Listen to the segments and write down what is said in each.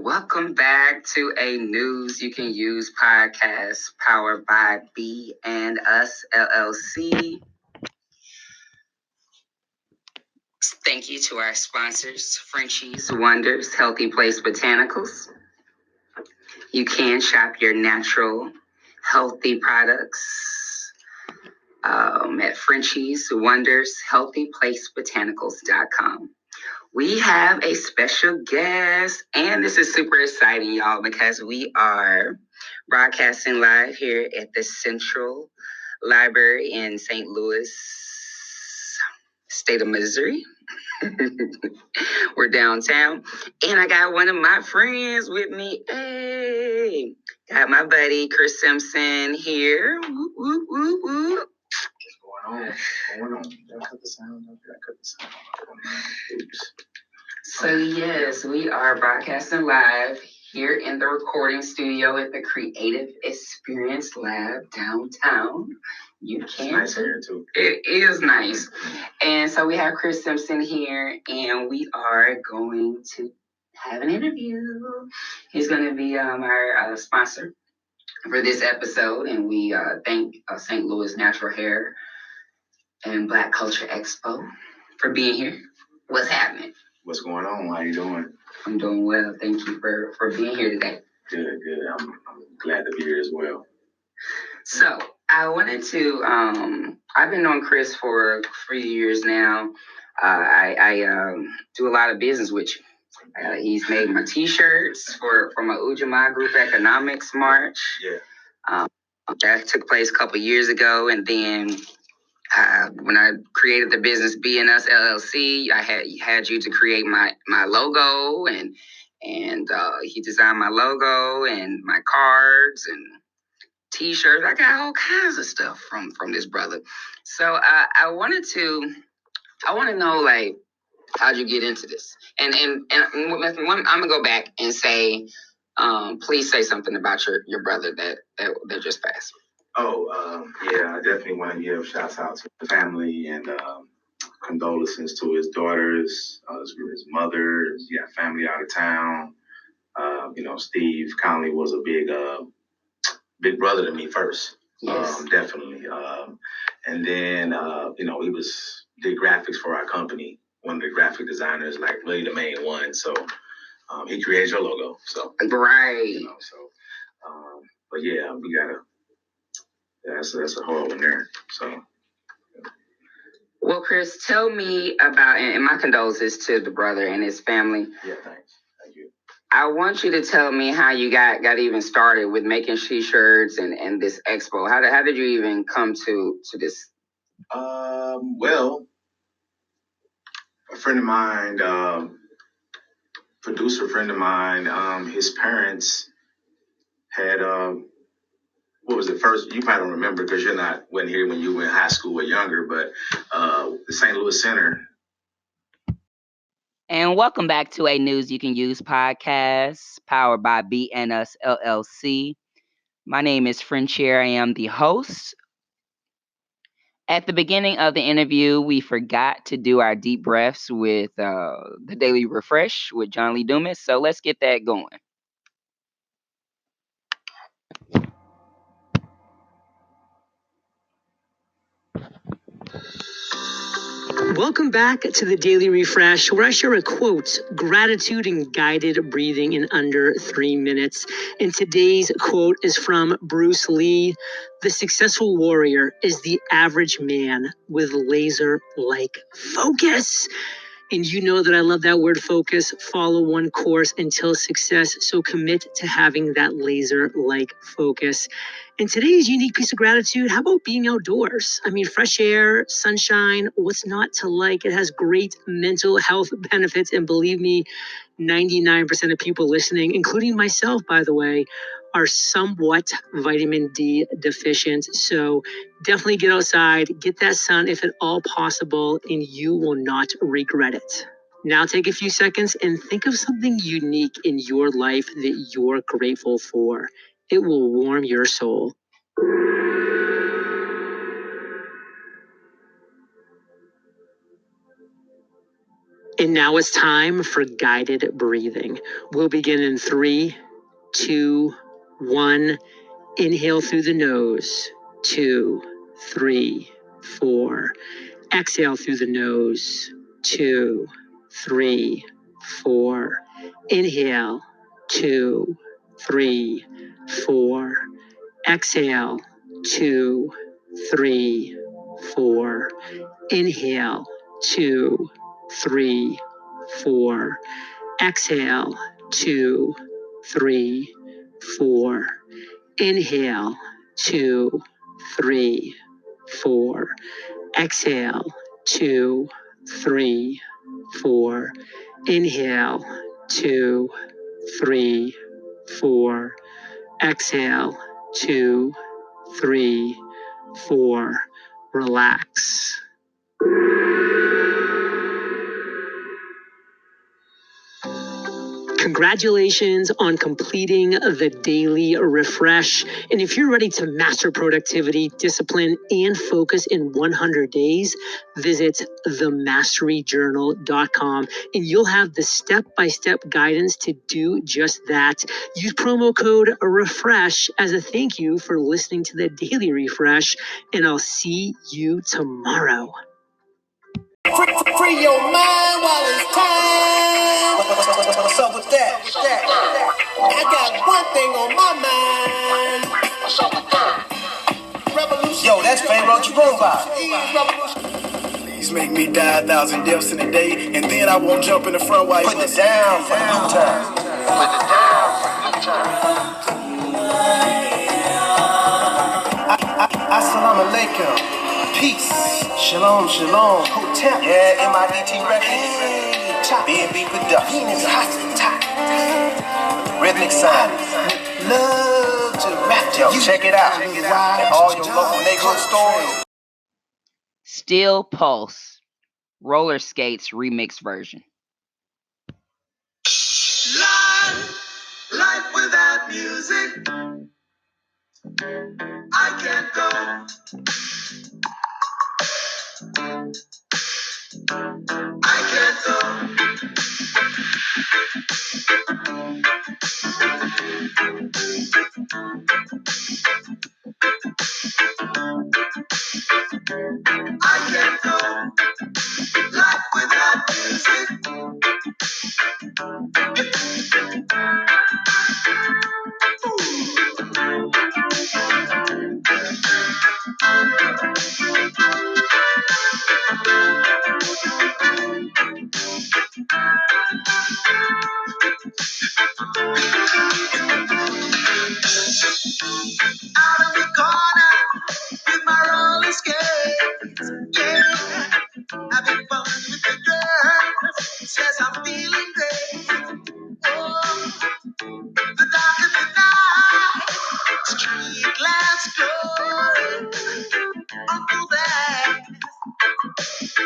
Welcome back to a News You Can Use podcast powered by B and Us LLC. Thank you to our sponsors, Frenchie's Wonders Healthy Place Botanicals. You can shop your natural, healthy products at Frenchie's Wonders Healthy Place Botanicals.com. We have a special guest, and this is super exciting, y'all, because we are broadcasting live here at the Central Library in St. Louis, state of Missouri. We're downtown, and I got one of my friends with me. Hey, got my buddy Chris Simpson here. Woo, woo, woo, woo. What's going on? Did I cut the sound? Did I cut the sound? Oops. So yes, we are broadcasting live here in the recording studio at the Creative Experience Lab downtown. You It's can. nice here too. It is nice. And so we have Chris Simpson here, and we are going to have an interview. He's going to be our sponsor for this episode, and we thank St. Louis Natural Hair and Black Culture Expo for being here. What's happening? What's going on? How you doing? I'm doing well. Thank you for being here today. Good. I'm glad to be here as well. So I wanted to, I've been knowing Chris for 3 years now. I do a lot of business with you. He's made my t-shirts for my Ujamaa Group Economics March. Yeah. That took place a couple years ago. And then when I created the business B&S LLC, I had you to create my logo, and he designed my logo and my cards and t-shirts. I got all kinds of stuff from this brother. So I want to know, like, how'd you get into this? And I'm gonna go back and say, please say something about your brother that just passed. Yeah, I definitely want to give shouts out to the family and condolences to his daughters, his mother. He got family out of town. Steve Conley was a big brother to me first. Yes. Definitely. And then, he did graphics for our company. One of the graphic designers, like really the main one. So he created your logo. So right. But yeah, we gotta. That's a whole one there. So. Well, Chris, tell me about, and my condolences to the brother and his family. Yeah, thanks. Thank you. I want you to tell me how you got even started with making t-shirts and this expo. How did you even come to this? Well, a friend of mine, producer friend of mine, his parents had what was it first? You probably don't remember because wasn't here when you were in high school or younger, but the St. Louis Center. And welcome back to a News You Can Use podcast powered by B&S LLC. My name is Frenchier. I am the host. At the beginning of the interview, we forgot to do our deep breaths with the Daily Refresh with John Lee Dumas. So let's get that going. Welcome back to the Daily Refresh, where I share a quote, gratitude, and guided breathing in under 3 minutes. And today's quote is from Bruce Lee. The successful warrior is the average man with laser-like focus. And you know that I love that word focus. Follow one course until success. So commit to having that laser-like focus. And today's unique piece of gratitude, how about being outdoors? I mean, fresh air, sunshine, what's not to like? It has great mental health benefits. And believe me, 99% of people listening, including myself, by the way, are somewhat vitamin D deficient. So definitely get outside, get that sun if at all possible, and you will not regret it. Now take a few seconds and think of something unique in your life that you're grateful for. It will warm your soul. And now it's time for guided breathing. We'll begin in 3, 2, 1. Inhale through the nose. 2, 3, 4. Exhale through the nose. 2, 3, 4. Inhale. 2, 3, 4. Exhale. 2, 3, 4. Inhale. 2, 3, 4. Exhale. 2, 3, 4. Inhale. 2, 3, 4. Exhale. 2, 3, 4. Inhale. 2, 3, 4. Exhale. 2, 3, 4. Relax. Congratulations on completing the daily refresh. And if you're ready to master productivity, discipline, and focus in 100 days, visit themasteryjournal.com and you'll have the step-by-step guidance to do just that. Use promo code REFRESH as a thank you for listening to the daily refresh, and I'll see you tomorrow. Free your mind while it's time. What's up with that? I got one thing on my mind. Revolution. Yo, that's Pharaoh Jerome. Please make me die 1,000 deaths in a day, and then I won't jump in the front while you put it down for the good time. Assalamu alaikum. Peace. Shalom, shalom. Hotel. Yeah, MIDT Records. B&B Productions. Rhythmic Sound. Love to rap. Yo, check it out. At all your local neighborhood stores. Still Pulse, Roller Skates remix version. Life without music, I can't go. I can't go. I can't go. Life without music. Out of the corner with my roller skates, yeah. Having fun with the girls, says I'm feeling great. Oh, the dark of the night, street lamps glowing. Uncle that,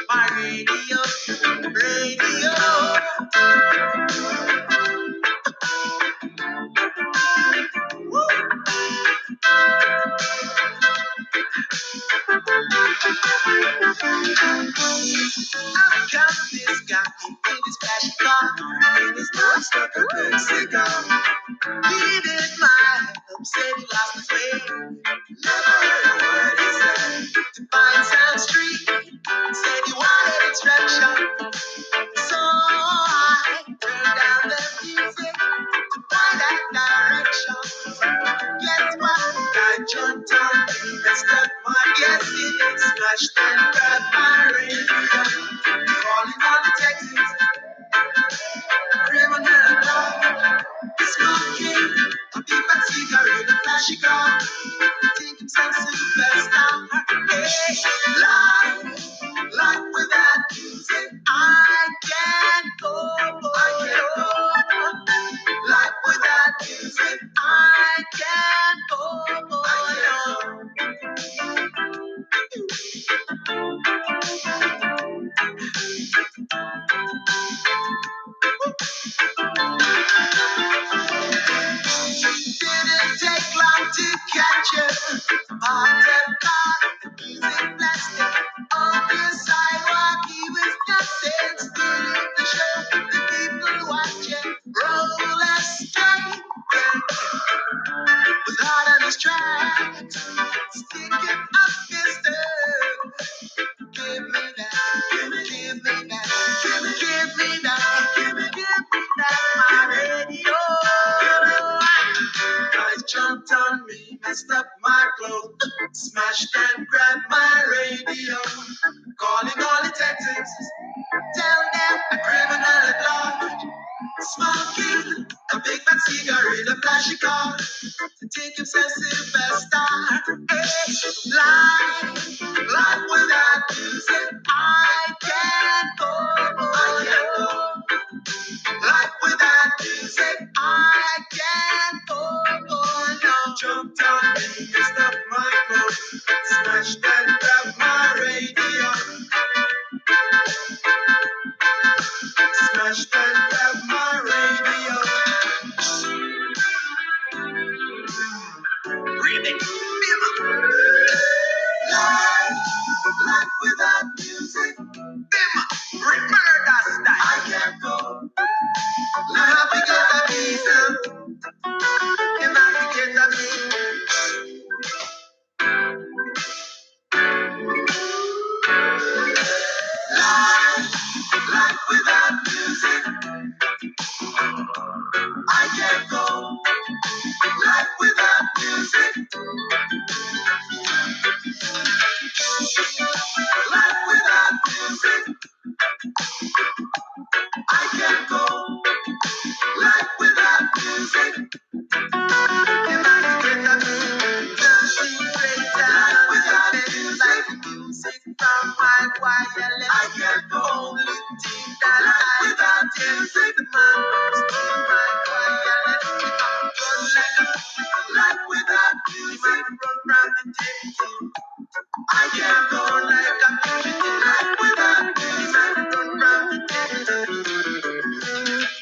my radio. I've got this guy in his flashy car, in his non-stuck a big cigar. Needed my help, said he lost his way. Never heard a word he said. To find Sound Street, said he wanted instructions. So I turned down the music to find that direction. Guess what? I jumped on and stuck my guess in it, smashed and grabbed my radio. Calling all the Texans, criminal law, smoking a big fat cigarette, a flashy car, think himself superstar. Hey, life without music, I can't go. Life without music, I can't go. Didn't take long to up my clothes, smashed and grabbed my radio, calling all detectives. Tell them a criminal at large, smoking a big fat cigarette, a flashy car, to take himself Sylvester. Hey, life without music, I can't go. I can't go. Life without music, I can't go. No. Jumped on me, messed up my clothes, smashed and grabbed my radio, smashed and grabbed my radio. Remix, life without music, murder style. I can't go. You have to get a visa. You have to get a visa. Life without music, I can't go. Life without music, life without music, I can't go. Life without music, you might get a secret life without music, music from my wireless. I can't go. Only thing that life without music, the man who's in my wireless. Run like a life without music, run round the table. I can't go like a fugitive, life without music, run round the table.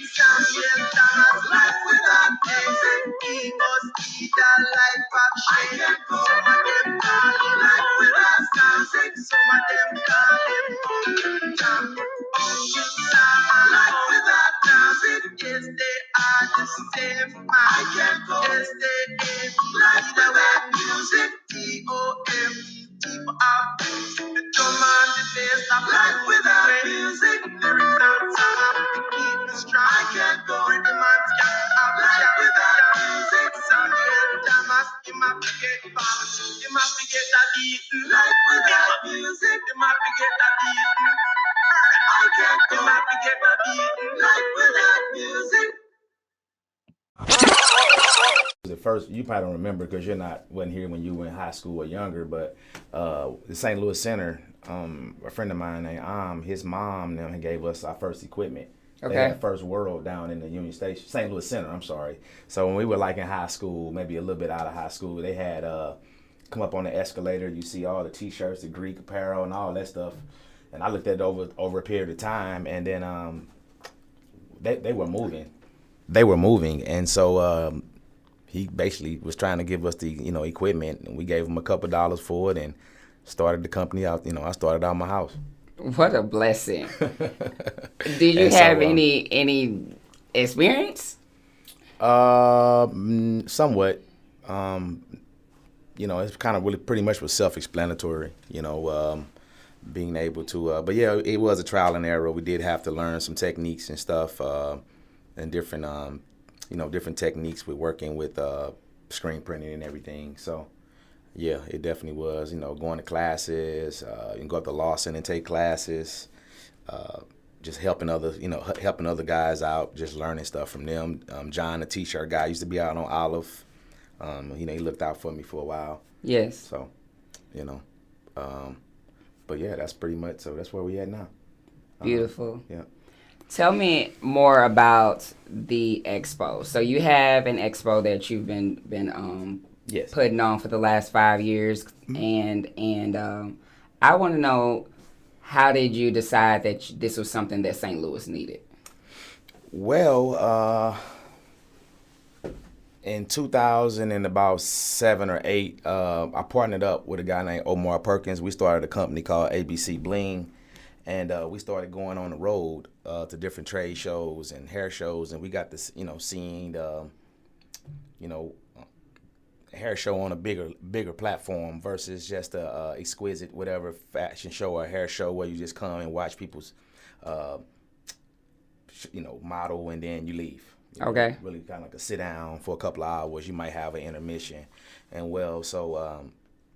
Samuel Thomas, life without music, he must lead a life of shame. Some of them call him life without music, some of them call him Uncle Tom, Uncle Sam, life without music. Yes, they are the same man. I can't go. Yes, they ain't life without music. T-O-M, T for Apple, the drum and the bass of life without music. Lyrics and song keep me strong. I can't go. Rhythm and scat of life without music. Samuel Thomas, you might forget fast. You might forget that beat. Life without music. You might forget that beat. I can't go. You might forget that beat. Life without music. At first, you probably don't remember because wasn't here when you were in high school or younger. But the St. Louis Center, a friend of mine named his mom them gave us our first equipment. Okay. They had First World down in the Union Station, St. Louis Center. I'm sorry. So when we were like in high school, maybe a little bit out of high school, they had come up on the escalator. You see all the T-shirts, the Greek apparel, and all that stuff. And I looked at it over a period of time, and then they were moving. They were moving, and so. He basically was trying to give us the, equipment, and we gave him a couple dollars for it and started the company out. I started out my house. What a blessing. Did you have any experience? Somewhat. It's kind of really pretty much was self-explanatory, being able to, but yeah, it was a trial and error. We did have to learn some techniques and stuff, and different, different techniques with working with screen printing and everything. So, yeah, it definitely was, going to classes, you can go up to Lawson and take classes, just helping helping other guys out, just learning stuff from them. John, the T-shirt guy, used to be out on Olive. He looked out for me for a while. Yes. So, but yeah, that's pretty much, so that's where we at now. Beautiful. Yeah. Tell me more about the Expo. So you have an Expo that you've been Yes. putting on for the last 5 years, and I want to know, how did you decide that this was something that St. Louis needed? Well, in 2007 or 8, I partnered up with a guy named Omar Perkins. We started a company called ABC Bling. And we started going on the road to different trade shows and hair shows, and we got this, seeing hair show on a bigger platform versus just a exquisite whatever fashion show or hair show where you just come and watch people's, model and then you leave. Okay. Really kind of like a sit down for a couple of hours. You might have an intermission, and well, so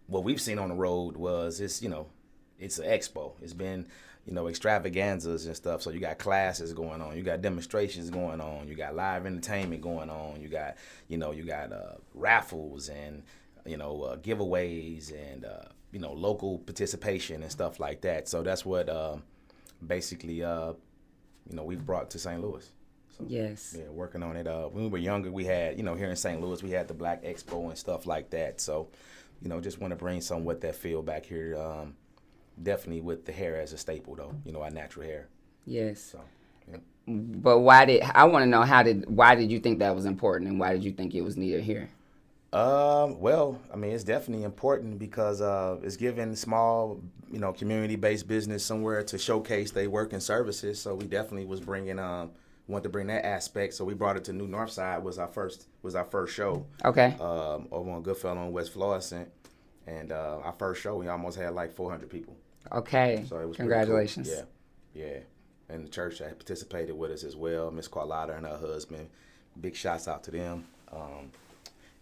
what we've seen on the road was it's it's an expo. It's been extravaganzas and stuff. So you got classes going on, you got demonstrations going on, you got live entertainment going on, you got raffles and giveaways and local participation and stuff like that. So that's what basically we've brought to St. Louis. So, yes. Yeah, working on it. When we were younger, we had here in St. Louis we had the Black Expo and stuff like that. So just want to bring some with that feel back here. Definitely with the hair as a staple, though. Our natural hair. Yes. So, yeah. But why did you think that was important, and why did you think it was needed here? Well, I mean, it's definitely important because it's giving small, community-based business somewhere to showcase their work and services. So we definitely was wanted to bring that aspect. So we brought it to New Northside. Was our first show. Okay. Over on Goodfellow and West Florissant, and our first show we almost had like 400 people. Okay. So it was congratulations. Cool. Yeah. And the church that participated with us as well, Miss Carlotta and her husband. Big shouts out to them.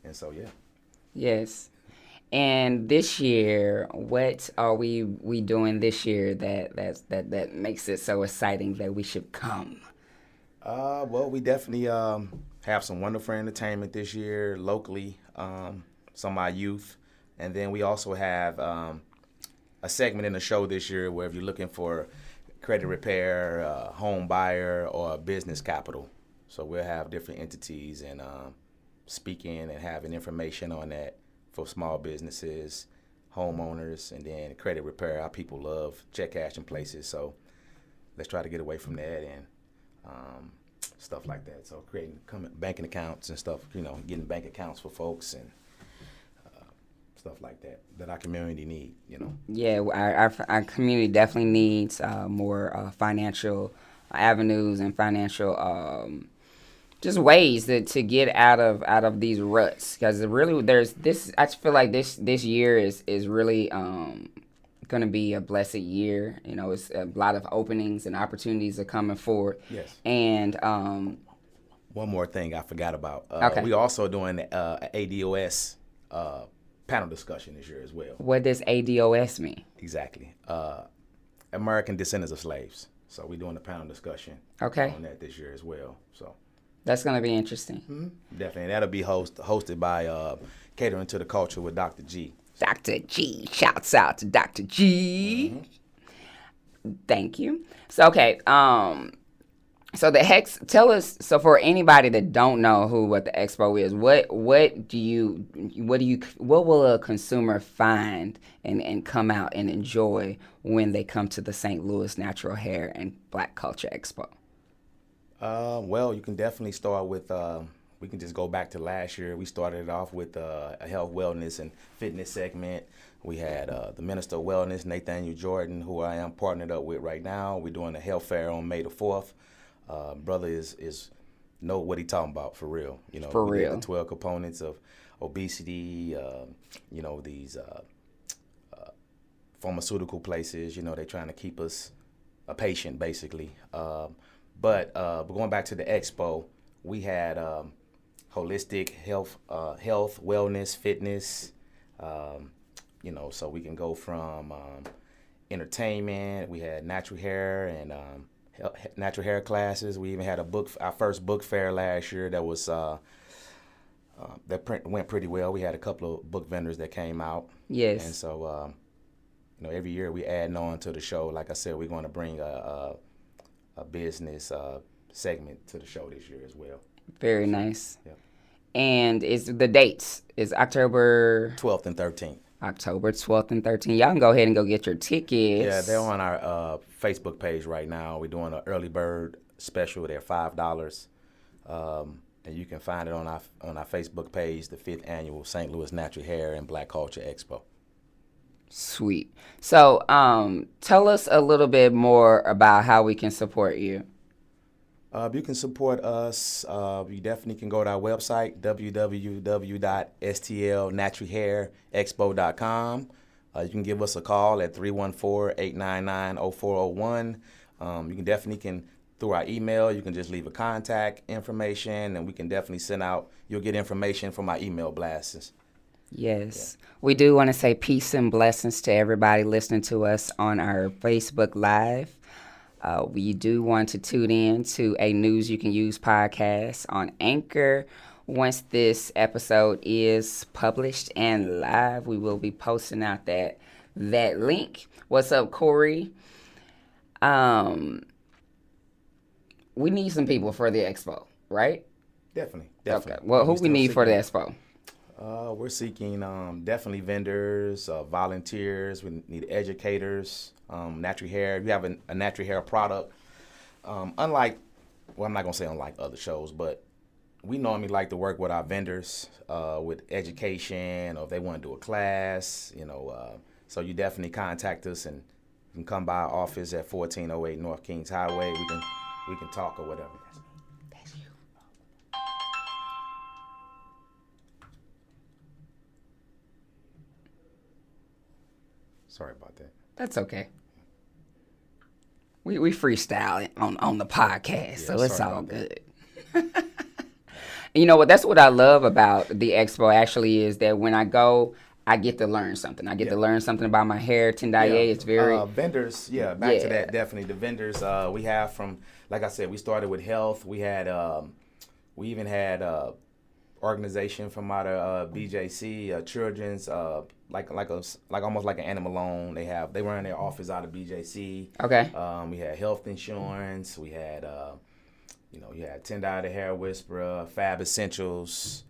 And so yeah. Yes. And this year, what are we doing this year that makes it so exciting that we should come? Well, we definitely have some wonderful entertainment this year locally, some of our youth, and then we also have a segment in the show this year where if you're looking for credit repair, home buyer, or business capital, so we'll have different entities and speaking and having information on that for small businesses, homeowners, and then credit repair. Our people love check cashing places, so let's try to get away from that and stuff like that. So creating banking accounts and stuff, getting bank accounts for folks and stuff like that our community need, Yeah, our community definitely needs more financial avenues and financial just ways to get out of these ruts, because really there's this. I feel like this year is really going to be a blessed year. It's a lot of openings and opportunities are coming forward. Yes. And one more thing I forgot about. Okay. We also doing ADOS panel discussion this year as well. What does ADOS mean? Exactly. American Descendants of Slaves. So we're doing a panel discussion on that this year as well. So that's going to be interesting. Mm-hmm. Definitely. That'll be hosted by Catering to the Culture with Dr. G. Dr. G. Shouts out to Dr. G. Mm-hmm. Thank you. So, okay. So tell us, so for anybody that don't know what the Expo is, what will a consumer find and come out and enjoy when they come to the St. Louis Natural Hair and Black Culture Expo? Well, you can definitely start with, we can just go back to last year. We started it off with a health, wellness, and fitness segment. We had the Minister of Wellness, Nathaniel Jordan, who I am partnered up with right now. We're doing a health fair on May the 4th. Brother is know what he talking about for real. For real. The 12 components of obesity, these pharmaceutical places, they're trying to keep us a patient basically. But going back to the expo, we had holistic health, wellness, fitness, so we can go from entertainment. We had natural hair and natural hair classes. We even had our first book fair last year that was went pretty well. We had a couple of book vendors that came out. Yes. And so, every year we add on to the show. Like I said, we're going to bring a business segment to the show this year as well. Very nice. Yeah. And the dates is October 12th and 13th. October 12th and 13th. Y'all can go ahead and go get your tickets. Yeah, they're on our Facebook page right now. We're doing an early bird special. They're $5. And you can find it on our Facebook page, the 5th Annual St. Louis Natural Hair and Black Culture Expo. Sweet. So tell us a little bit more about how we can support you. You can support us. You definitely can go to our website, www.stlnaturalhairexpo.com. You can give us a call at 314-899-0401. You can definitely through our email. You can just leave a contact information, and we can definitely send out. You'll get information from our email blasts. Yes. We do want to say peace and blessings to everybody listening to us on our Facebook Live. We do want to tune in to a News You Can Use podcast on Anchor. Once this episode is published and live, we will be posting out that link. What's up, Corey? We need some people for the expo, right? Definitely. Okay. Well, who we need for the expo? We're seeking definitely vendors, volunteers. We need educators, natural hair. We have a natural hair product. Unlike, well, I'm not gonna say unlike other shows, but we normally like to work with our vendors with education, or if they want to do a class, so you definitely contact us, and you can come by our office at 1408 North Kings Highway. We can talk or whatever. That's you. Sorry about that. That's okay. We freestyle it on the podcast, so it's all good. You know what? That's what I love about the expo. Actually, is that when I go, I get to learn something. I get to learn something about my hair. Tendaye is very vendors. Back to that. Definitely the vendors we have from. Like I said, we started with health. We had we even had organization from out of BJC, children's like almost like an animal loan. They run their office out of BJC. Okay. We had health insurance. We had you had Tendai the Hair Whisperer, Fab Essentials,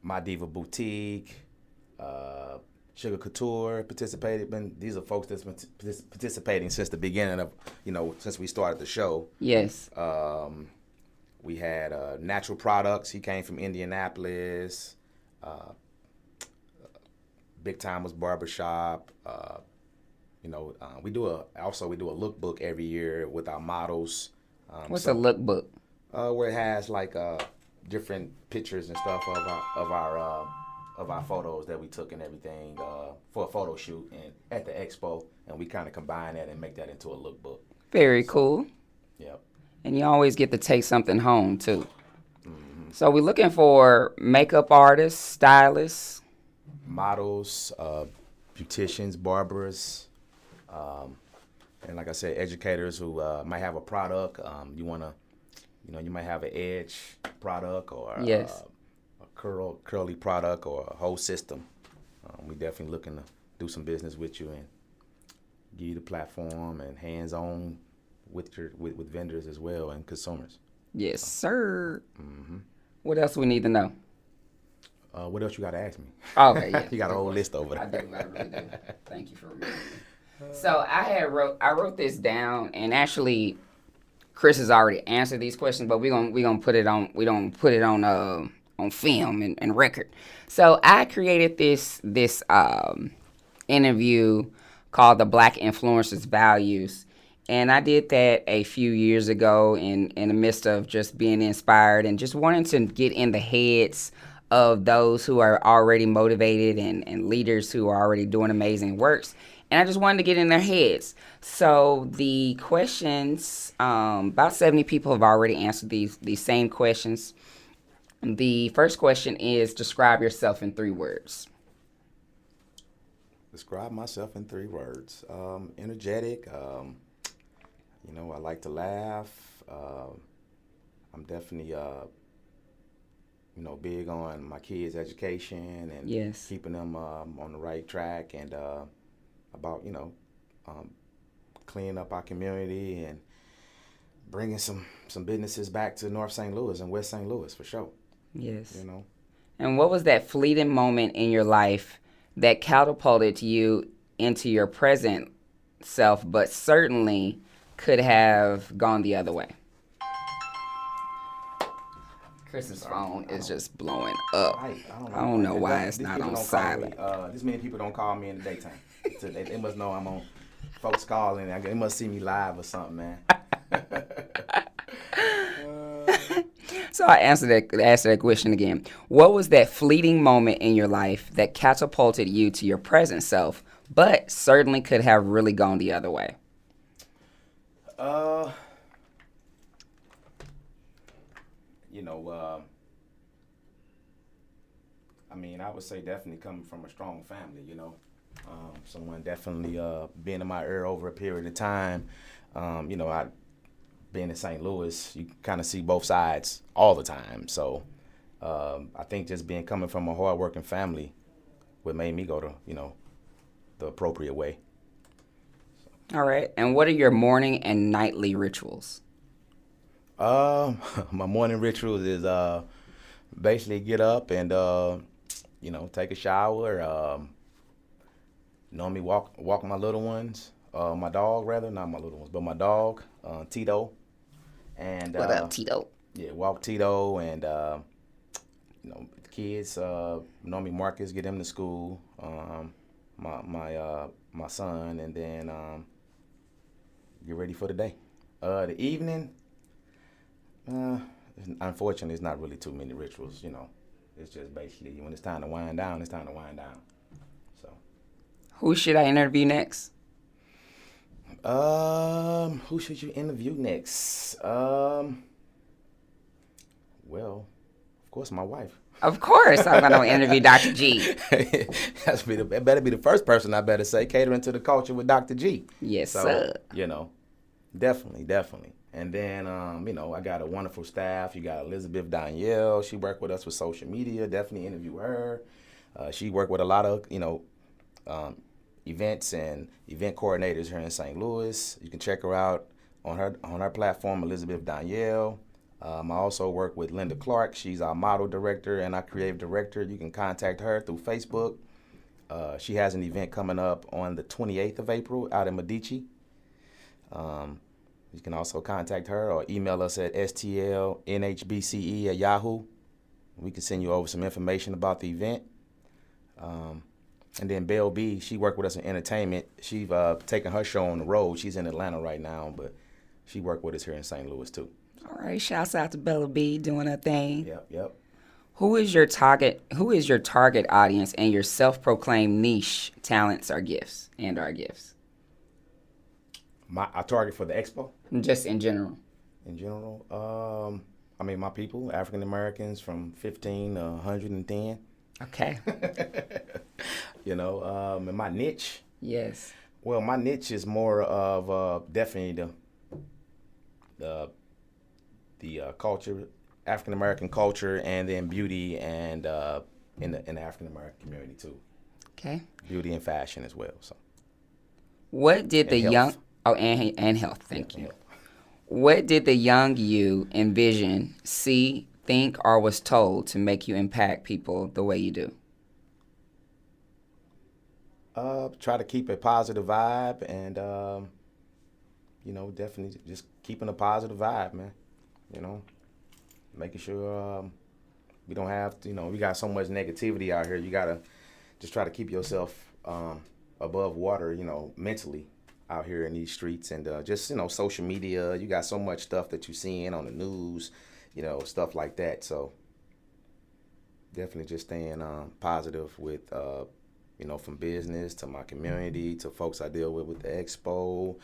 My Diva Boutique, Sugar Couture participated. These are folks that's been participating since the beginning of, since we started the show. Yes. We had Natural Products. He came from Indianapolis. Big Timers Barbershop. We do a lookbook every year with our models. What's a lookbook? Where it has like different pictures and stuff of our photos that we took and everything for a photo shoot and at the expo, and we kind of combine that and make that into a lookbook. Very cool. Yep. And you always get to take something home too. Mm-hmm. So we're looking for makeup artists, stylists, models, beauticians, barbers, and like I said, educators who might have a product. You might have an edge product or yes. a curly product or a whole system. We definitely looking to do some business with you and give you the platform and hands-on with vendors as well and consumers. Yes, sir. Mm-hmm. What else we need to know? What else you got to ask me? Okay, yeah. You got a whole list over there. I really do. Thank you for remembering. So I wrote this down, and actually, Chris has already answered these questions, but we're gonna put it on film and record. So I created this interview called "The Black Influencers Values," and I did that a few years ago in the midst of just being inspired and just wanting to get in the heads of those who are already motivated and leaders who are already doing amazing works. And I just wanted to get in their heads. So the questions, about 70 people have already answered these same questions. The first question is, describe yourself in 3 words. Describe myself in 3 words. Energetic. I like to laugh. I'm definitely big on my kids' education and yes. keeping them on the right track, and about cleaning up our community and bringing some businesses back to North St. Louis and West St. Louis for sure. Yes. And what was that fleeting moment in your life that catapulted you into your present self, but certainly could have gone the other way? Chris's phone is just blowing up. I don't know why it's not on silent. This many people don't call me in the daytime. They must know I'm on. Folks calling. They must see me live or something, man. So I asked that question again. What was that fleeting moment in your life that catapulted you to your present self, but certainly could have really gone the other way? Uh, you know, I mean, I would say definitely coming from a strong family. Someone definitely being in my ear over a period of time. I being in St. Louis, you kind of see both sides all the time. So I think just being coming from a hardworking family, what made me go to the appropriate way. All right. And what are your morning and nightly rituals? My morning rituals is basically get up and take a shower. Normally walk my little ones, my dog rather, not my little ones, but my dog, Tito, and What up, Tito? yeah, walk Tito and the kids. Normally Marcus get him to school. My son, and then get ready for the day. The evening. Unfortunately, it's not really too many rituals. It's just basically when it's time to wind down, it's time to wind down. So, Who should I interview next? who should you interview next? Well, of course, my wife. Of course, I'm gonna interview Dr. G. It better be the first person I better say, catering to the culture with Dr. G. Yes, So, sir. definitely. And then, I got a wonderful staff. You got Elizabeth Danielle. She worked with us with social media. Definitely interview her. She worked with a lot of, events and event coordinators here in St. Louis. You can check her out on her platform, Elizabeth Danielle. I also work with Linda Clark. She's our model director and our creative director. You can contact her through Facebook. She has an event coming up on the 28th of April out in Medici. You can also contact her or email us at stlnhbce@yahoo. We can send you over some information about the event. And then Belle B, she worked with us in entertainment. She's taking her show on the road. She's in Atlanta right now, but she worked with us here in St. Louis too. All right, shouts out to Bella B doing her thing. Yep. Who is your target audience and your self-proclaimed niche talents or gifts? Our target for the Expo? Just in general. In general, my people, African Americans from 15 to 110. Okay. And my niche. Yes. Well, my niche is more of definitely the culture, African American culture, and then beauty and in the African American community too. Okay. Beauty and fashion as well. So. What did the health. young and health? Thank you. Health. What did the young you envision, see, think, or was told to make you impact people the way you do? Try to keep a positive vibe and definitely just keeping a positive vibe, man. Making sure we don't have to, we got so much negativity out here. You gotta just try to keep yourself above water, mentally out here in these streets and just social media. You got so much stuff that you're seeing on the news, stuff like that. So definitely just staying positive with from business to my community to folks I deal with the Expo,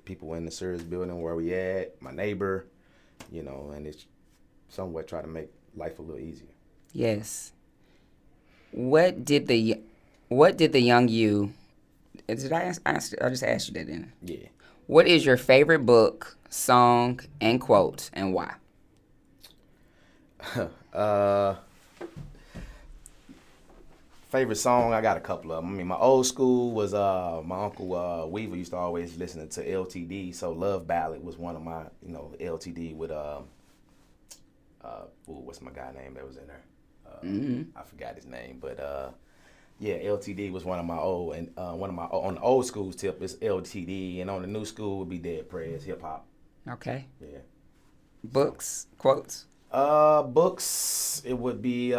people in the service building where we at, my neighbor, and it's somewhat try to make life a little easier. Yes. What did the young you? Did I ask? I just asked you that, didn't I? Yeah. What is your favorite book, song, and quote, and why? Favorite song, I got a couple of them. My old school was my Uncle Weaver used to always listen to LTD, so Love Ballad was one of my, LTD with what's my guy name that was in there? I forgot his name, but LTD was one of my old, and on the old school tip is LTD, and on the new school would be Dead Prez, hip hop. Okay. Yeah. Books, quotes. Books, it would be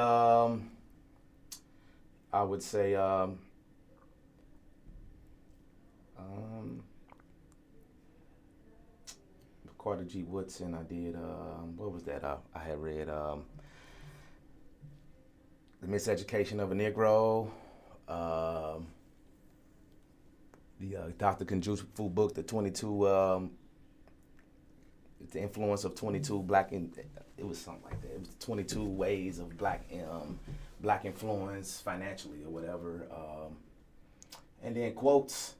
I would say Carter G. Woodson. I did what was that? I had read The Miseducation of a Negro. The Dr. Kunjufu book, the 22 the influence of 22 black in it was something like that. It was 22 ways of black influence financially or whatever. And then quotes.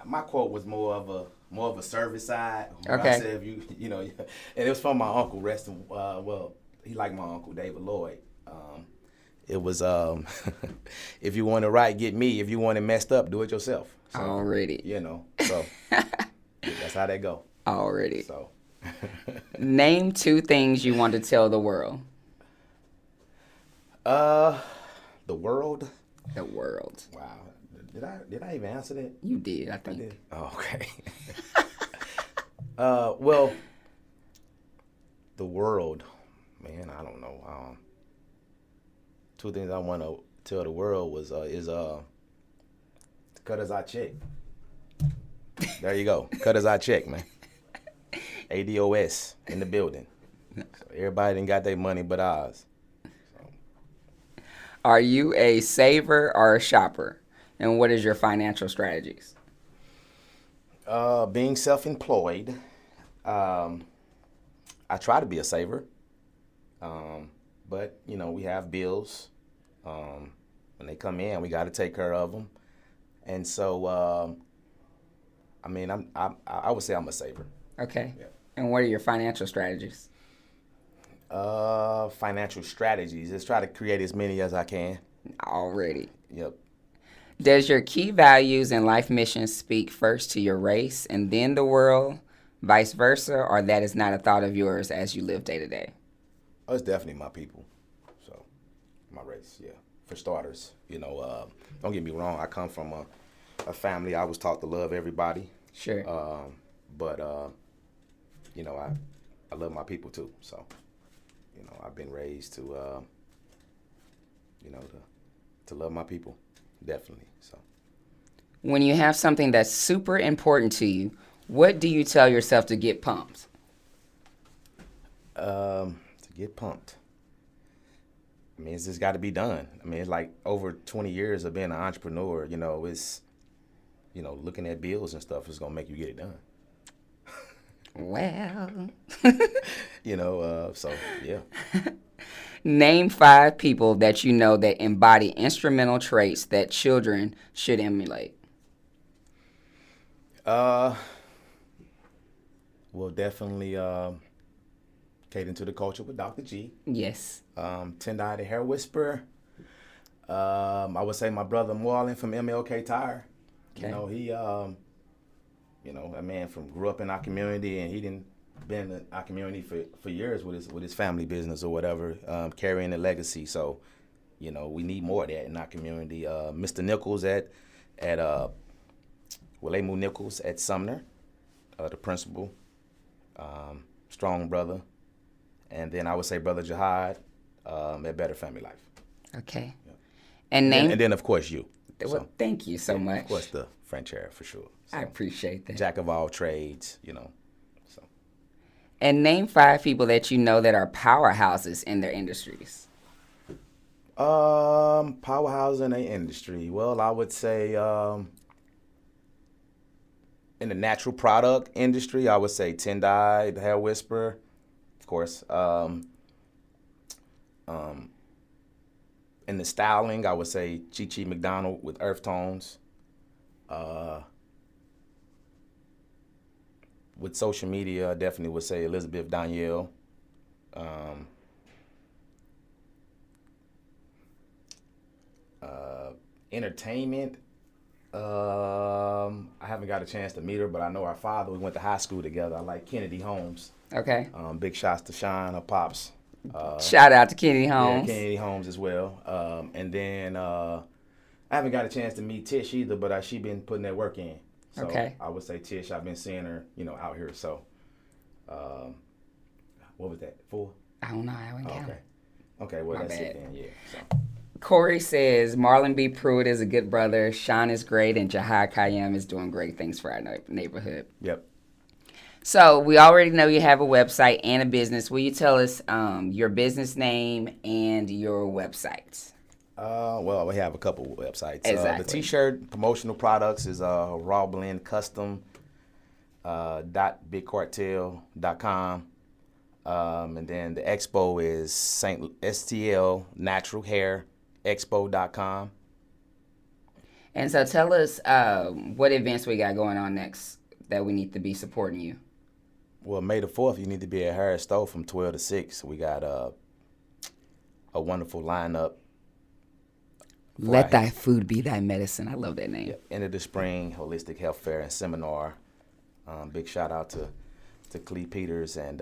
My quote was more of a service side. Okay. I said, if you know, and it was from my uncle. Well, he liked my uncle David Lloyd. It was if you want it right, get me. If you want it messed up, do it yourself. So, Already. You know, so that's how that go. Already. So, Name 2 things you want to tell the world. the world. The world. Wow. Did I even answer that? You did, I think. I did. Oh, okay. Well, the world, man. I don't know. 2 things I want to tell the world is cut as I check. There you go. Cut as I check, man. ADOS in the building. So everybody done got their money but ours. Are you a saver or a shopper? And what is your financial strategies? Being self-employed, I try to be a saver. But, you know, we have bills. When they come in, we got to take care of them. And so, I mean, I would say I'm a saver. Okay. Yeah. And what are your financial strategies? Financial strategies is try to create as many as I can. Already. Yep. Does your key values and life mission speak first to your race and then the world, vice versa, or that is not a thought of yours as you live day to day? Oh, it's definitely my people. So, my race, yeah. For starters, you know, don't get me wrong. I come from a family. I was taught to love everybody. Sure. But you know, I love my people too. So, you know, I've been raised to, you know, to love my people, definitely. So, When you have something that's super important to you, what do you tell yourself to get pumped? To get pumped. I mean, it's just got to be done. I mean, it's like over 20 years of being an entrepreneur. You know, it's, you know, looking at bills and stuff is gonna make you get it done. Well. You know, so yeah. Name 5 people that you know that embody instrumental traits that children should emulate. Well, definitely catering to the culture with Dr. G. Yes. Tendai the Hair Whisperer. I would say my brother Marlon from MLK Tire. Okay. You know, he, you know, a man grew up in our community, and he didn't been in our community for years with his family business or whatever, carrying the legacy. So, you know, we need more of that in our community. Mr. Nichols at Willemu Nichols at Sumner, the principal, strong brother. And then I would say Brother Jihad at Better Family Life. Okay. Yeah. And And then, of course, you. Well, thank you so much. Of course, the French hair, for sure. So, I appreciate that. Jack of all trades, you know. So. And name 5 people that you know that are powerhouses in their industries. Powerhouse in the industry. Well, I would say in the natural product industry, I would say Tendai, the Hair Whisperer, of course. In the styling, I would say Chi McDonald with Earth Tones. With social media, I definitely would say Elizabeth Danielle. Entertainment, I haven't got a chance to meet her, but I know our father. We went to high school together. I like Kennedy Holmes. Okay. Big shots to Sean, her pops. Shout out to Kennedy Holmes. Yeah, Kennedy Holmes as well. And then I haven't got a chance to meet Tish either, but she been putting that work in. So Okay. I would say Tish. I've been seeing her, you know, out here. So, what was that? 4? I don't know. I haven't counted. Okay. Well, My that's bad. it then. Yeah. So. Corey says Marlon B. Pruitt is a good brother. Sean is great, and Jahad Khayyam is doing great things for our neighborhood. Yep. So we already know you have a website and a business. Will you tell us your business name and your website? Well, we have a couple websites. Exactly. The T-shirt promotional products is Raw Blend Custom .bigcartel.com. And then the expo is STL Natural Hair Expo.com. And so tell us what events we got going on next that we need to be supporting you. Well, May the 4th, you need to be at Harris Stowe from 12 to 6. We got a wonderful lineup. Let thy food be thy medicine. I love that name. Yep. End of the spring, holistic health fair and seminar. Big shout out to Clee Peters and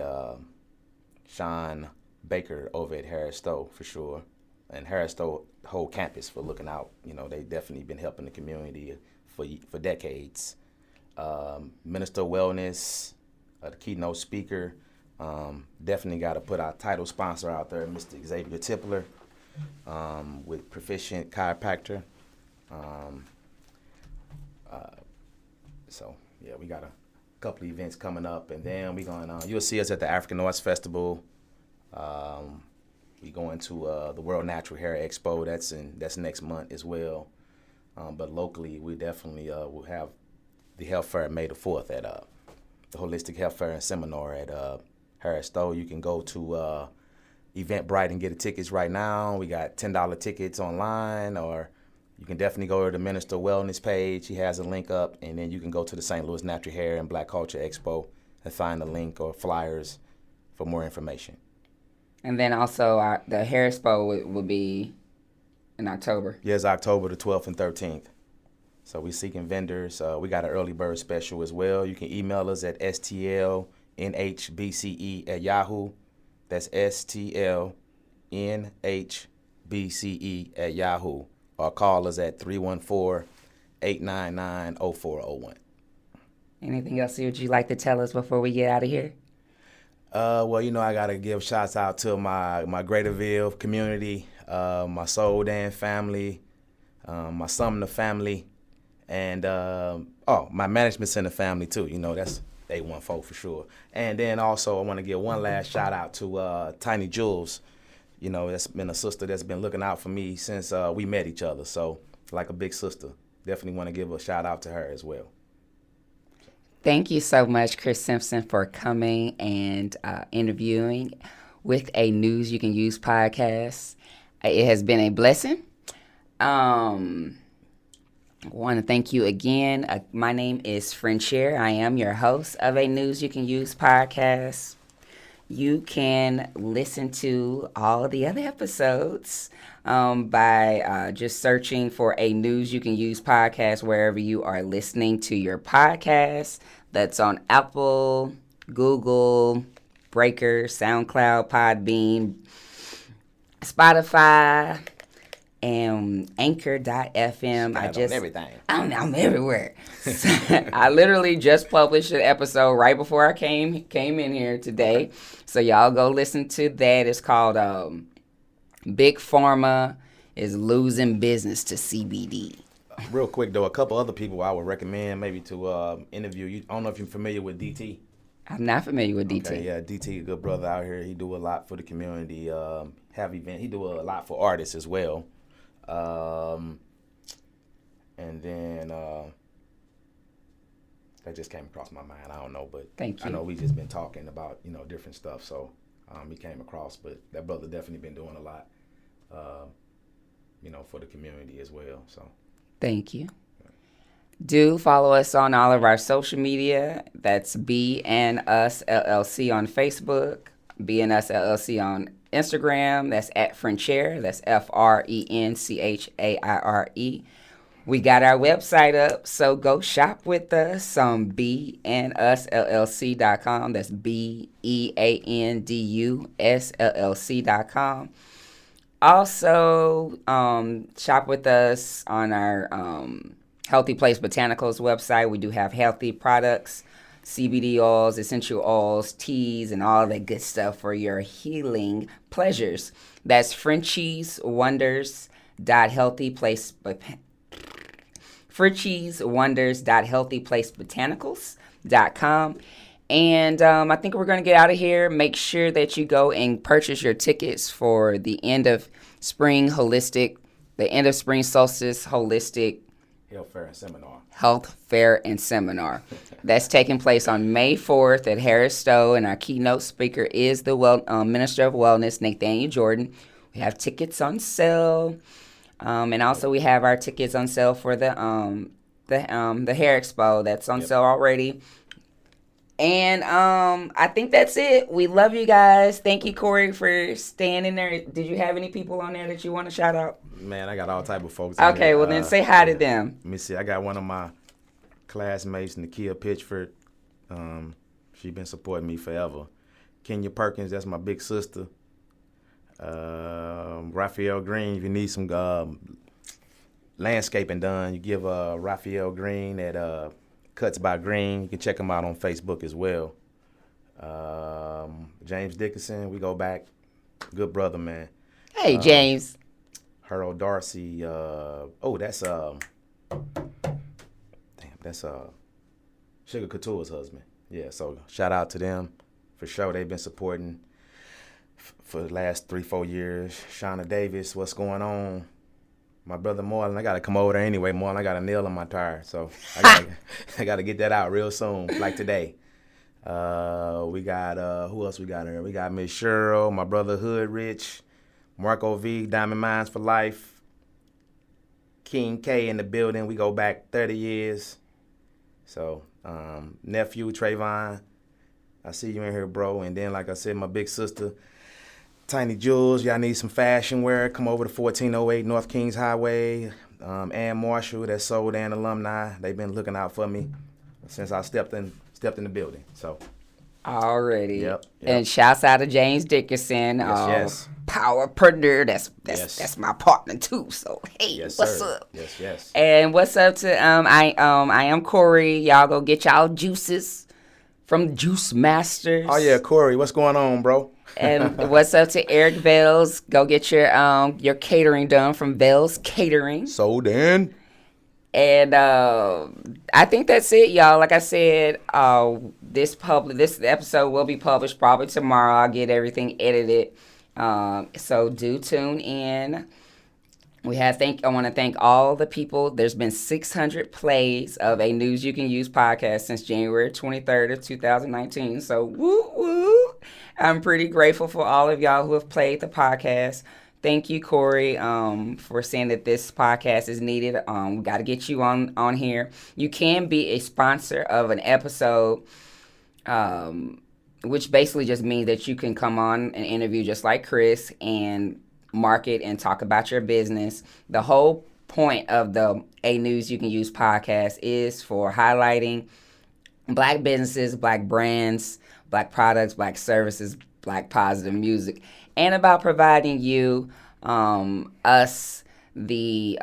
Sean Baker over at Harris Stowe for sure. And Harris Stowe whole campus for looking out. You know, they definitely been helping the community for decades. Minister of Wellness, the keynote speaker. Definitely got to put our title sponsor out there, Mr. Xavier Tipler, with Proficient Chiropractor. So yeah, we got a couple of events coming up, and then we going. You'll see us at the African Arts Festival. We going to the World Natural Hair Expo. That's next month as well. But locally, we definitely will have the health fair May the 4th at the Holistic Health Fair and Seminar at Harris Stowe. You can go to Eventbrite and get the tickets right now. We got $10 tickets online, or you can definitely go to the Minister of Wellness page. He has a link up, and then you can go to the St. Louis Natural Hair and Black Culture Expo and find the link or flyers for more information. And then also the Hair Expo will be in October. Yes, October the 12th and 13th. So we're seeking vendors. We got an early bird special as well. You can email us at stlnhbce@yahoo. That's stlnhbce@yahoo. Or call us at 314-899-0401. Anything else would you like to tell us before we get out of here? Well, you know, I got to give shouts out to my Greaterville community, my Soul Dan family, my Sumner family, and my Management Center family too. You know, that's A14 for sure. And then also I want to give one last shout out to Tiny Jules. You know, that's been a sister that's been looking out for me since we met each other. So like a big sister. Definitely want to give a shout out to her as well. Thank you so much, Chris Simpson, for coming and interviewing with a News You Can Use podcast. It has been a blessing. I want to thank you again. My name is Frenchier. I am your host of a News You Can Use podcast. You can listen to all of the other episodes by just searching for a News You Can Use podcast wherever you are listening to your podcast. That's on Apple, Google, Breaker, SoundCloud, Podbean, Spotify, and Anchor.fm. Everything. I'm everywhere. I literally just published an episode right before I came in here today. So y'all go listen to that. It's called Big Pharma is Losing Business to CBD. Real quick though, a couple other people I would recommend maybe to interview. I don't know if you're familiar with DT. I'm not familiar with DT. Okay, yeah, DT, a good brother out here. He do a lot for the community. Have event. He do a lot for artists as well. And then that just came across my mind. I don't know, but thank you. I know we just been talking about different stuff, so he came across. But that brother definitely been doing a lot, for the community as well. So thank you. Do follow us on all of our social media. That's BNUS LLC on Facebook, BNUS LLC on Instagram. That's at Frenchier. That's FRENCHAIRE. We got our website up, so go shop with us on BNUSLLC.com. That's BEANDUSLLC.com. Also, shop with us on our Healthy Place Botanicals website. We do have healthy products, CBD oils, essential oils, teas, and all that good stuff for your healing pleasures. That's FrenchiesWonders.HealthyPlaceBotanicals.com. And I think we're going to get out of here. Make sure that you go and purchase your tickets for the end of spring solstice holistic Health Fair and Seminar. Health Fair and Seminar. That's taking place on May 4th at Harris Stowe, and our keynote speaker is the Minister of Wellness, Nathaniel Jordan. We have tickets on sale, and also we have our tickets on sale for the Hair Expo. That's on sale already. And I think that's it. We love you guys. Thank you, Corey, for staying in there. Did you have any people on there that you want to shout out? Man, I got all type of folks. Okay, well then say hi to them. Let me see. I got one of my classmates, Nakia Pitchford. She been supporting me forever. Kenya Perkins, that's my big sister. Raphael Green, if you need some landscaping done, you give Raphael Green at Cuts by Green. You can check him out on Facebook as well. James Dickinson, we go back. Good brother, man. Hey, James. Harold Darcy. That's Sugar Couture's husband. Yeah, so shout out to them for sure. They've been supporting for the last 3-4 years. Shauna Davis, what's going on? My brother Marlon, I gotta come over there anyway. Marlon, I got a nail on my tire, so I gotta get that out real soon, like today. We got who else we got here? We got Miss Cheryl, my brother Hood Rich, Marco V, Diamond Mines for Life, King K in the building. We go back 30 years. So nephew Trayvon, I see you in here, bro. And then, like I said, my big sister, Tiny Jules. Y'all need some fashion wear, come over to 1408 North Kings Highway. Ann Marshall, that's Soul Dan alumni. They've been looking out for me since I stepped in the building. So already. Yep. And shouts out to James Dickinson. Yes. Powerpreneur. That's my partner too. So hey, yes, what's sir. up? Yes. And what's up to I am Corey. Y'all go get y'all juices from Juice Masters. Oh yeah, Corey, what's going on, bro? And what's up to Eric Vales? Go get your catering done from Vales Catering. So then. And I think that's it, y'all. Like I said, this episode will be published probably tomorrow. I'll get everything edited. So do tune in. I want to thank all the people. There's been 600 plays of a News You Can Use podcast since January 23rd of 2019. So woo woo. I'm pretty grateful for all of y'all who have played the podcast. Thank you, Corey, for saying that this podcast is needed. We got to get you on here. You can be a sponsor of an episode, which basically just means that you can come on an interview just like Chris and market and talk about your business. The whole point of the A News You Can Use podcast is for highlighting Black businesses, Black brands, Black products, Black services, Black positive music, and about providing you, us, the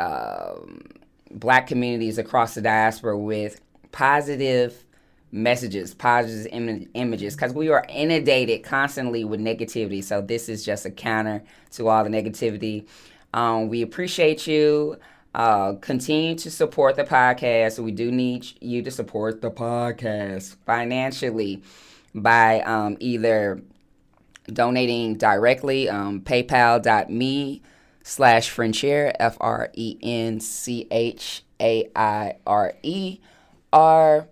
Black communities across the diaspora with positive messages, positive images, because we are inundated constantly with negativity. So this is just a counter to all the negativity. We appreciate you. Continue to support the podcast. We do need you to support the podcast financially by either donating directly, paypal.me/Frenchaire, FRENCHAIRE, or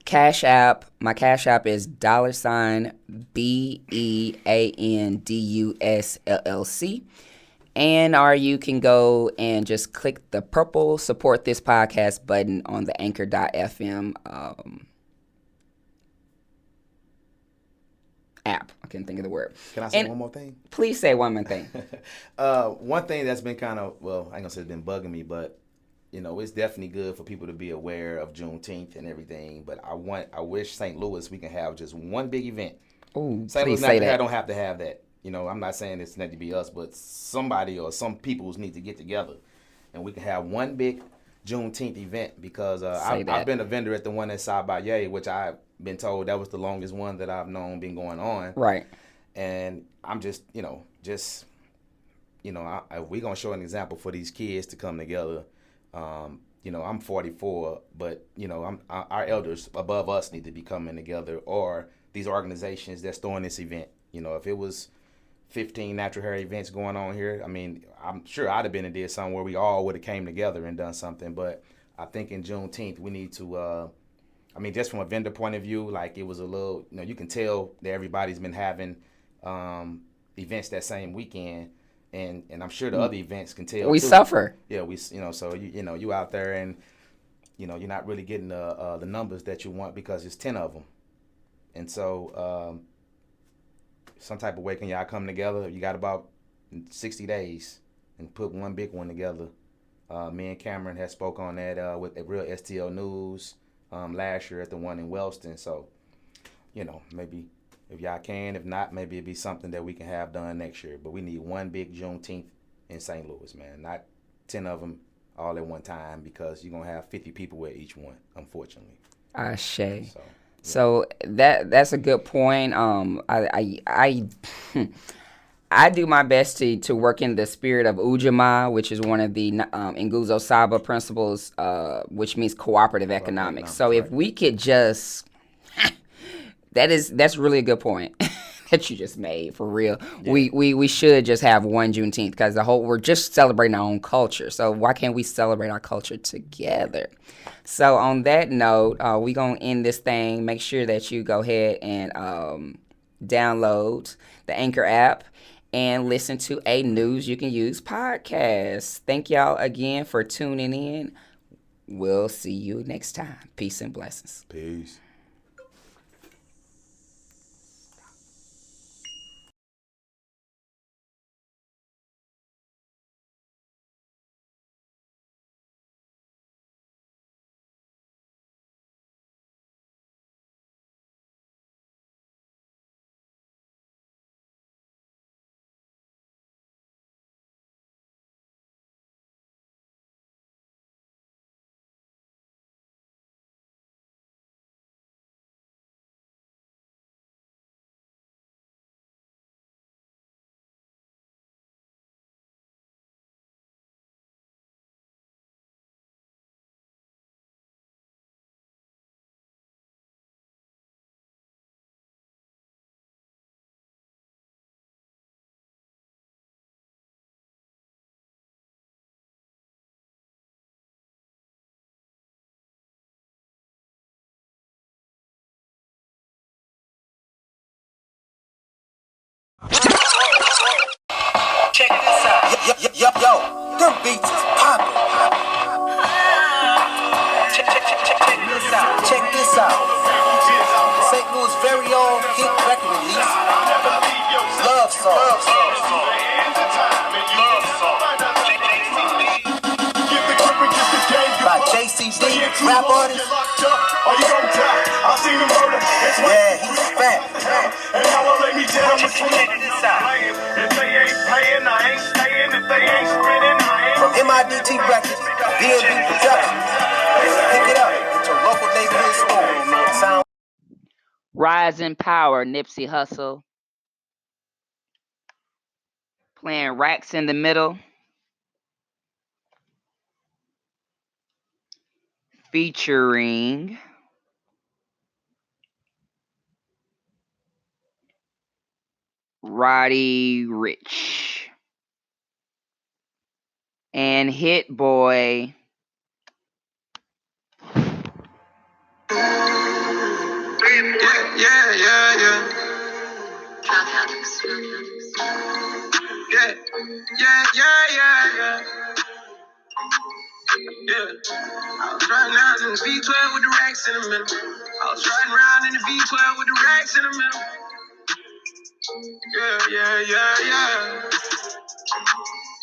Cash App. My Cash App is $BEANDUSLLC. Or you can go and just click the purple support this podcast button on the anchor.fm app. I can't think of the word. Can I say one more thing? Please say one more thing. One thing that's been kind of, I ain't gonna say it's been bugging me, but it's definitely good for people to be aware of Juneteenth and everything. But I wish St. Louis, we can have just one big event. Ooh, St. please Louis say that. don't have to have that. I'm not saying it's not to be us, but somebody or some peoples need to get together, and we can have one big Juneteenth event, because I've been a vendor at the one at South by Yay, which I've been told that was the longest one that I've known been going on. Right. And I'm just, we're going to show an example for these kids to come together. I'm 44, but, our elders above us need to be coming together, or these organizations that's throwing this event. If it was 15 natural hair events going on here. I mean, I'm sure I'd have been and did something where we all would have came together and done something. But I think in Juneteenth we need to. I mean, just from a vendor point of view, like it was a little. You can tell that everybody's been having events that same weekend, and I'm sure the other events can tell. We too. suffer. Yeah, so you out there and you're not really getting the numbers that you want because it's 10 of them, and so. Some type of way can y'all come together? You got about 60 days and put one big one together. Me and Cameron had spoke on that with Real STL News last year at the one in Wellston. So, maybe if y'all can, if not, maybe it'd be something that we can have done next year. But we need one big Juneteenth in St. Louis, man. Not 10 of them all at one time because you're going to have 50 people at each one, unfortunately. Ashe. So that's a good point. I do my best to work in the spirit of Ujamaa, which is one of the Nguzo Saba principles, which means cooperative economics. So if we could just, that's really a good point that you just made, for real. Yeah. We should just have one Juneteenth because we're just celebrating our own culture. So why can't we celebrate our culture together? So on that note, we're going to end this thing. Make sure that you go ahead and download the Anchor app and listen to a News You Can Use podcast. Thank y'all again for tuning in. We'll see you next time. Peace and blessings. Peace. Check this out. Yo, them beats is poppin'. Check this out. St. Louis' very own hit record release. Love Song. By JCD, rap artist. Yeah, he's fat. Check this out. From MIDT Records, B&B Productions. Pick it up at your local neighborhood store. Rise in Power, Nipsey Hussle. Playing Racks in the Middle. Featuring Roddy Ricch and Hit Boy. I was riding around in the V12 with the racks in the middle. I was riding around in the V12 with the racks in the middle. Yeah.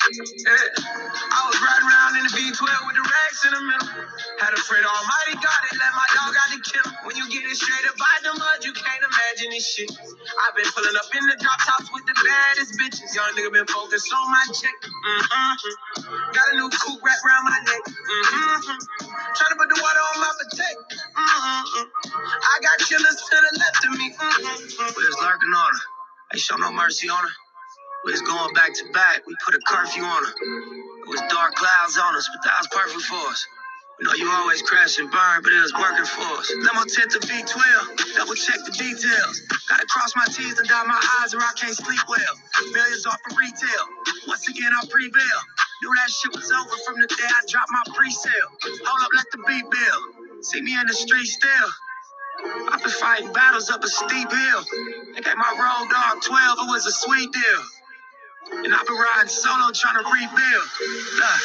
I was riding around in the V12 with the racks in the middle. Had a friend, Almighty God, that let my dog out the kennel. When you get it straight up out the mud, you can't imagine this shit. I've been pulling up in the drop tops with the baddest bitches. Young nigga been focused on my check. Got a new coupe wrapped around my neck. Trying to put the water on my potato. I got killers to the left of me. Where's lurking on her? Ain't show no mercy on her. We was going back to back. We put a curfew on her. It was dark clouds on us, but that was perfect for us. We know you always crash and burn, but it was working for us. Limo tent to V12, double check the details. Gotta cross my T's and dot my I's or I can't sleep well. Millions off of retail. Once again, I prevail. Knew that shit was over from the day I dropped my pre-sale. Hold up, let the beat build. See me in the street still. I've been fighting battles up a steep hill. They gave my road dog 12, it was a sweet deal. And I've been riding solo trying to rebuild. Look,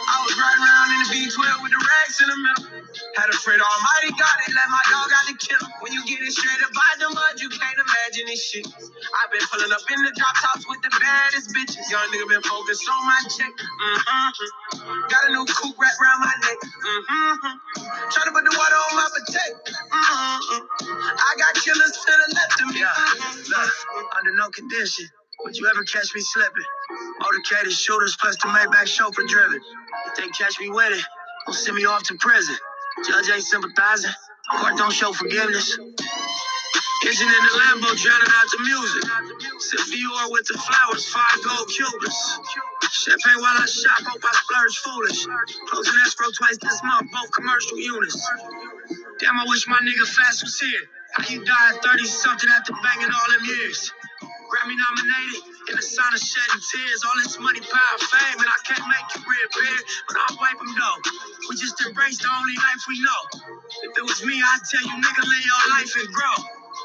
I was riding around in the V12 with the racks in the middle. Had a friend almighty God, they let my dog out the kennel. When you get it straight up by the mud, you can't imagine this shit. I've been pulling up in the drop tops with the baddest bitches. Young nigga been focused on my check. Got a new coupe wrapped around my neck. Trying to put the water on my potato. I got killers to the left of me. Look, under no condition would you ever catch me slipping. Motorcaded shooters plus the Maybach chauffeur driven. If they catch me with it, don't send me off to prison. Judge ain't sympathizing. Court don't show forgiveness. Kitchen in the Lambo, drowning out the music. Sip Dior with the flowers, 5 gold Cubans. Champagne while I shop, hope I splurge foolish. Closing escrow twice this month, both commercial units. Damn, I wish my nigga Fast was here. How you died 30-something after banging all them years? Grammy nominated, in the sign of shedding tears. All this money, power, fame, and I can't make it reappear. But I'll wipe them though. We just embrace the only life we know. If it was me, I'd tell you, nigga, live your life and grow.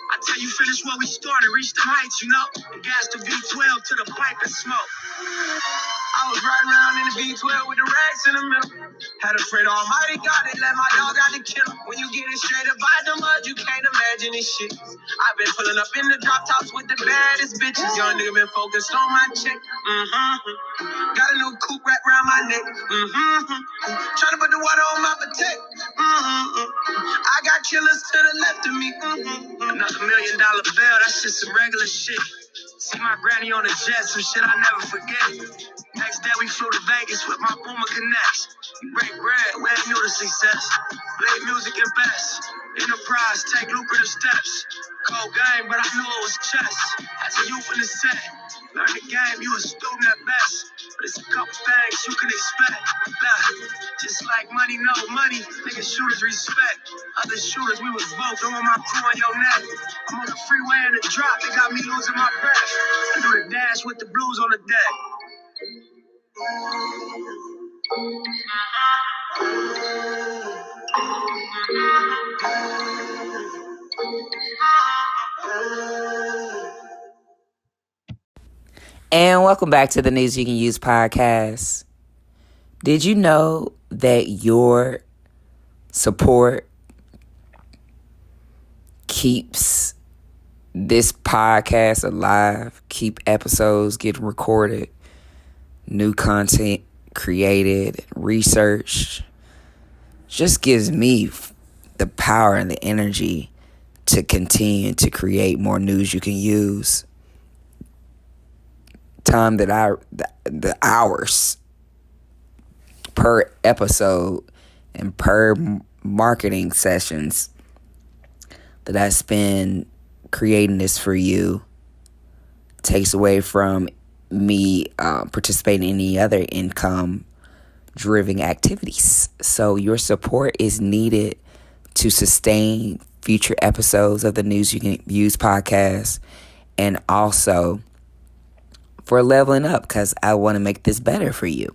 I tell you, finish what we started, reach the heights, you know. And gas the V12 to the pipe and smoke. I was riding around in the V12 with the racks in the middle. Had a friend almighty God, they let my dog out the kennel. When you get it straight up by the mud, you can't imagine this shit. I've been pulling up in the drop tops with the baddest bitches. Young nigga been focused on my check. Got a new coupe wrapped around my neck. Trying to put the water on my potato. I got killers to the left of me. Another $1 million bill, that's just some regular shit. See my granny on the jet, some shit I never forget. Next day we flew to Vegas with my Puma Connects. We break bread, we ain't new to success. Play music and best. Enterprise, take lucrative steps. Cold game, but I knew it was chess. As a youth in the set, learn the game, you a student at best. But it's a couple things you can expect. Look, just like money, no money, niggas shooters respect. Other shooters, we was both throwing my crew on your neck. I'm on the freeway in the drop, they got me losing my breath. I do the dash with the blues on the deck. And welcome back to the News You Can Use podcast. Did you know that your support keeps this podcast alive, keep episodes getting recorded, new content created, researched? Just gives me the power and the energy to continue to create more news you can use. Time that the hours per episode and per marketing sessions that I spend creating this for you takes away from me participating in any other income-driven activities. So your support is needed to sustain future episodes of the News You Can Use podcast, and also for leveling up, because I want to make this better for you.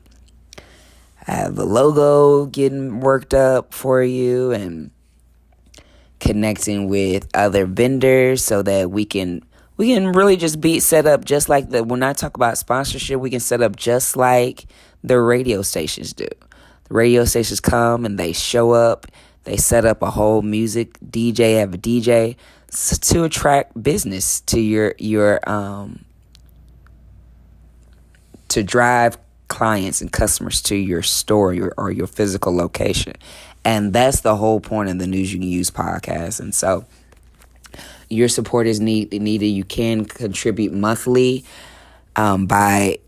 I have a logo getting worked up for you and connecting with other vendors so that we can really just be set up just like when I talk about sponsorship, we can set up just like the radio stations do. The radio stations come and they show up, they set up a whole music DJ, have a DJ to attract business to your to drive clients and customers to your store or your physical location. And that's the whole point of the News You Can Use podcast. And so your support is needed. You can contribute monthly by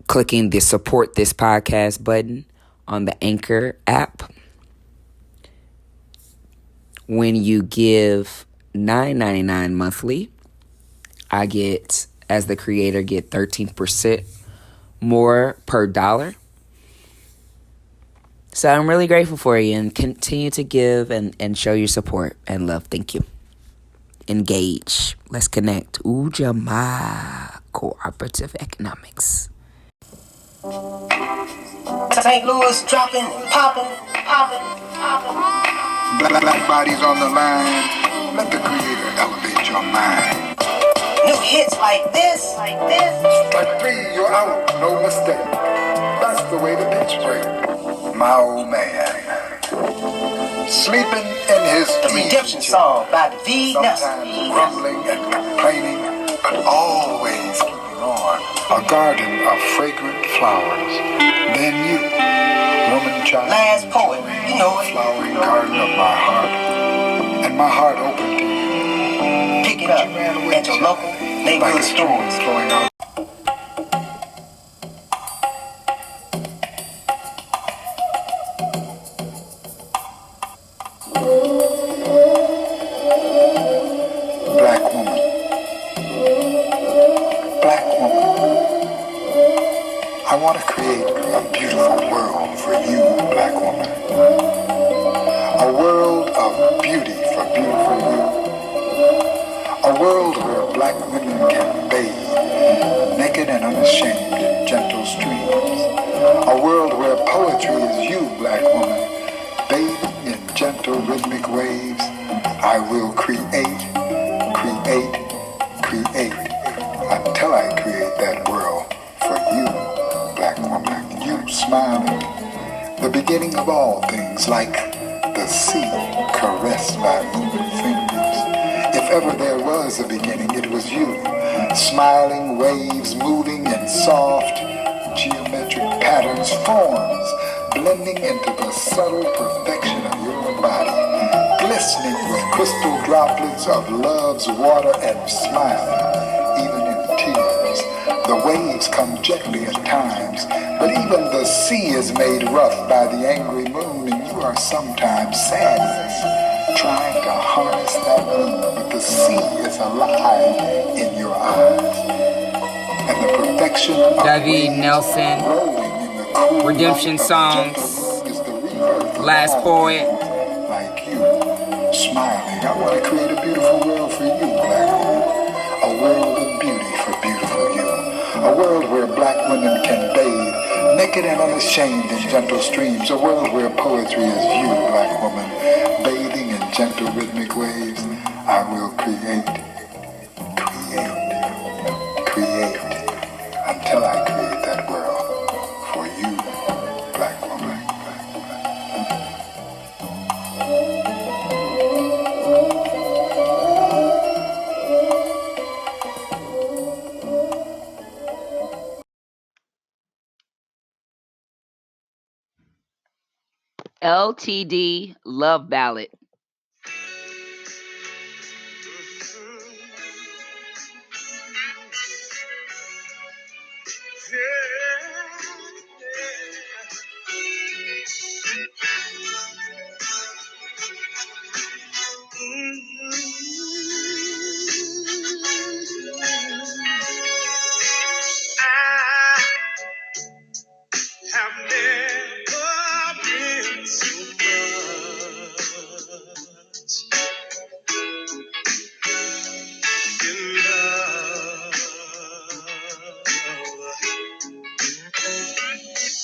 clicking the support this podcast button on the Anchor app. When you give $9.99 monthly, I get, as the creator, get 13% more per dollar. So I'm really grateful for you, and continue to give and show your support and love. Thank you. Engage. Let's connect. Ujamaa Cooperative Economics. St. Louis dropping, popping, popping, popping. Black bodies on the line. Let the creator elevate your mind. New hits like this, like this. Like 3, you're out, no mistake. That's the way the bitch break. My old man, sleeping in his the redemption song by V. Sometimes grumbling and complaining, but always keeping on. A garden of fragrant flowers. Then you, woman child, last poet, you know it. Flowering garden of my heart, and my heart open to you. Pick it up at your local neighborhood stores. Flowing out. Black woman, black woman, I want to create a beautiful world for you, black woman. A world of beauty for beautiful you. A world where black women can bathe, naked and unashamed in gentle streams. A world where poetry is you, black woman, bathing in gentle rhythmic waves. I will create, create, create, until I create that world for you, black woman. You smiling, the beginning of all things, like the sea caressed by moving fingers. If ever there was a beginning, it was you. Smiling waves moving in soft geometric patterns, forms blending into the subtle perfection of your body, glistening with crystal droplets of love's water and smiling, even in tears. The waves come gently at times, but even the sea is made rough by the angry moon, and you are sometimes sadness, trying to harness that moon, but the sea is alive in your eyes. And the perfection of David Nelson, cool Redemption Songs, Last Poet. Like you, smiling. I want to create a beautiful world for you, black woman. A world of beauty for beautiful you. A world where black women can bathe, naked and unashamed in gentle streams. A world where poetry is you, black woman, bathing in gentle rhythmic waves. I will create, create, create, until I create that world for you, black woman. LTD Love Ballad. Have never been so much in love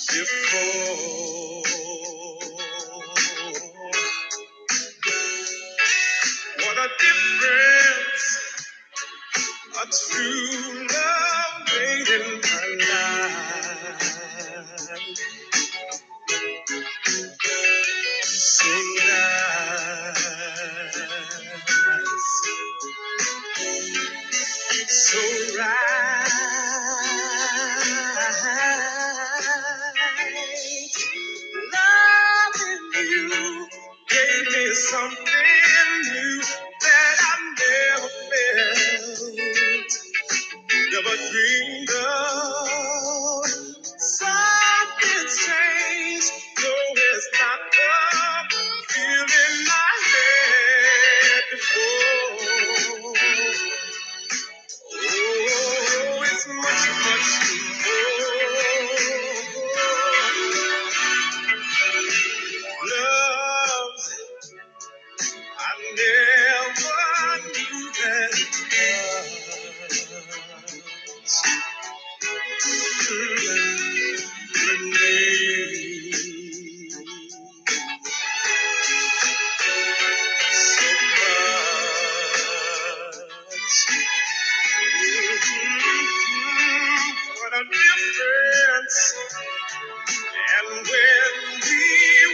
before. What a difference a true love made in my life. So nice, so right. Loving you gave me something new that I never felt, never dreamed of. Something's changed, though it's not the feeling I had before. Oh, it's much, much more. What a difference. And when we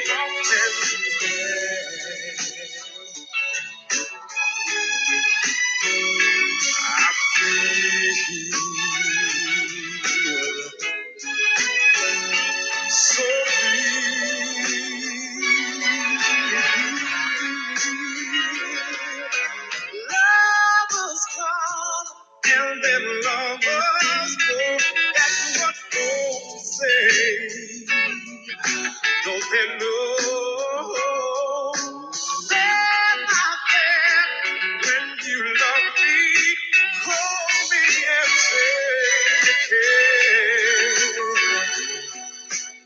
walk in I feel so lovers come and then lovers go. That's what folks say. Don't they know that out there when you love me, hold me and say you care.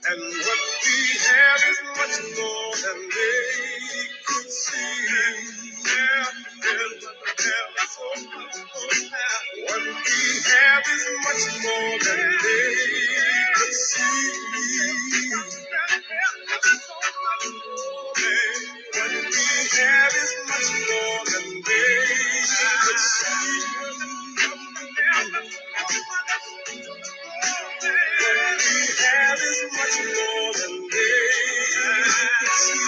And what we have is much more than they could see. Yeah, so what we have is much more than they could see. What we have is much more than they could see. What we have is much more than they could see.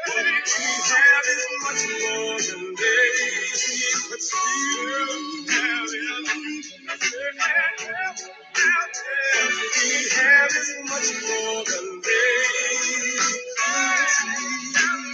What we have is much more than they could see. What we have is much more than they could see.